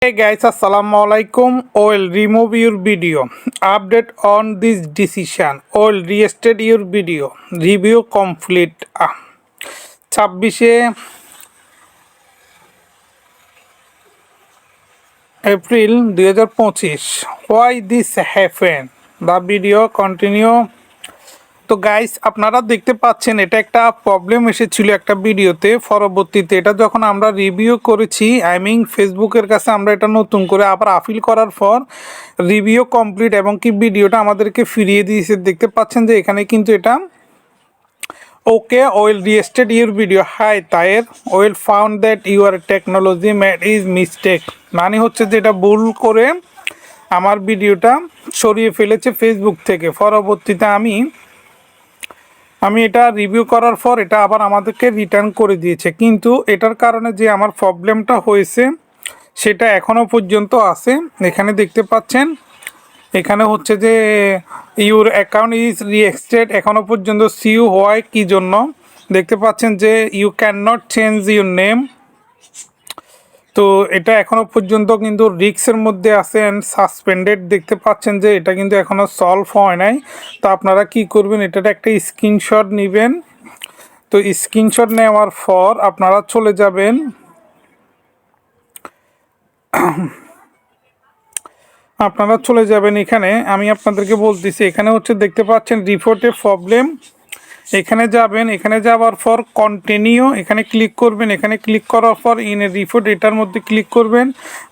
Hey guys, assalamualaikum. I'll remove your video. Update on this decision. I'll restate your video. Review complete. 26 April 2025. Why this happened? The video continue. তো guys আপনারা দেখতে পাচ্ছেন এটা একটা problem এসেছিল একটা ভিডিওতে। পরবর্তীতে এটা যখন আমরা রিভিউ করেছি ফেসবুকের কাছে আমরা এটা নতুন করে আবার আপিল করার পর রিভিউ কমপ্লিট এবং কি ভিডিওটা আমাদেরকে ফিরিয়ে দিয়েছে। দেখতে পাচ্ছেন যে এখানে কিন্তু এটা okay well restate your video. Hi তায়ের well found that your technology made is mistake, মানে হচ্ছে যে এটা ভুল করে আমার ভিডিওটা সরিয়ে ফেলেছে ফেসবুক থেকে। পরবর্তীতে আমি এটা রিভিউ করার পর এটা আবার আমাদেরকে রিটার্ন করে দিয়েছে, কিন্তু এটার কারণে যে আমার প্রবলেমটা হয়েছে সেটা এখনও পর্যন্ত আছে। এখানে দেখতে পাচ্ছেন এখানে হচ্ছে যে ইউর অ্যাকাউন্ট ইজ রিএক্সটেড, এখনও পর্যন্ত সিউ হয় কী জন্য দেখতে পাচ্ছেন যে you can not change your name. তো এটা এখনও পর্যন্ত কিন্তু রিস্কের মধ্যে আছে অ্যান্ড সাসপেন্ডেড। দেখতে পাচ্ছেন যে এটা কিন্তু এখনও সলভ হয় নাই। তো আপনারা কি করবেন, এটার একটা স্ক্রিনশট নেবেন। তো স্ক্রিনশট নেওয়ার পর আপনারা চলে যাবেন এখানে আমি আপনাদেরকে বলতেছি, এখানে হচ্ছে দেখতে পাচ্ছেন রিপোর্টে প্রবলেম, এখানে যাবেন। এখানে যাওয়ার পর কন্টিনিউ এখানে ক্লিক করবেন। এখানে ক্লিক করার পর ইন রিপোর্ট এটার মধ্যে ক্লিক করবেন।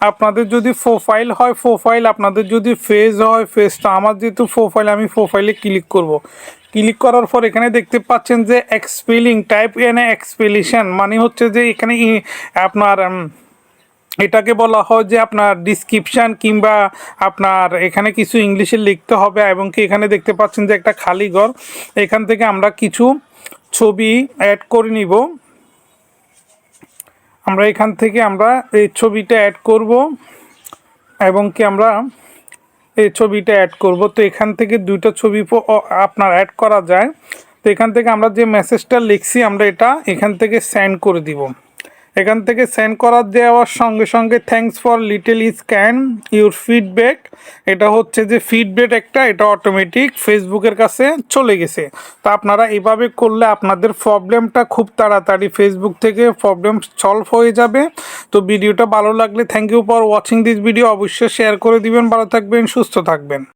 আপনাদের যদি প্রোফাইল হয় প্রোফাইল, আপনাদের যদি ফেজ হয় ফেজটা। আমার যেহেতু প্রোফাইল আমি প্রোফাইলে ক্লিক করব। ক্লিক করার পর এখানে দেখতে পাচ্ছেন যে এক্সপেলিং টাইপ এন এক্সপেলিশন, মানে হচ্ছে যে এখানে আপনার এটাকে বলা হয় যে আপনার ডিসক্রিপশান কিংবা আপনার এখানে কিছু ইংলিশে লিখতে হবে। এবং কি এখানে দেখতে পাচ্ছেন যে একটা খালি ঘর, এখান থেকে আমরা কিছু ছবি অ্যাড করে নিব। আমরা এখান থেকে আমরা এই ছবিটা অ্যাড করব এবং কি আমরা এই ছবিটা অ্যাড করব। তো এখান থেকে দুইটা ছবি আপনার অ্যাড করা যায়। তো এখান থেকে আমরা যে মেসেজটা লিখছি আমরা এটা এখান থেকে সেন্ড করে দিব। এখান থেকে সেন্ড করার দেওয়ার সঙ্গে সঙ্গে thanks for little scan your feedback, এটা হচ্ছে যে ফিডব্যাক একটা, এটা অটোমেটিক ফেসবুকের কাছে চলে গেছে। তো আপনারা এইভাবে করলে আপনাদের প্রবলেমটা খুব তাড়াতাড়ি ফেসবুক থেকে প্রবলেম সলভ হয়ে যাবে। তো ভিডিওটা ভালো লাগলে thank you for watching this video, অবশ্যই শেয়ার করে দিবেন। ভালো থাকবেন, সুস্থ থাকবেন।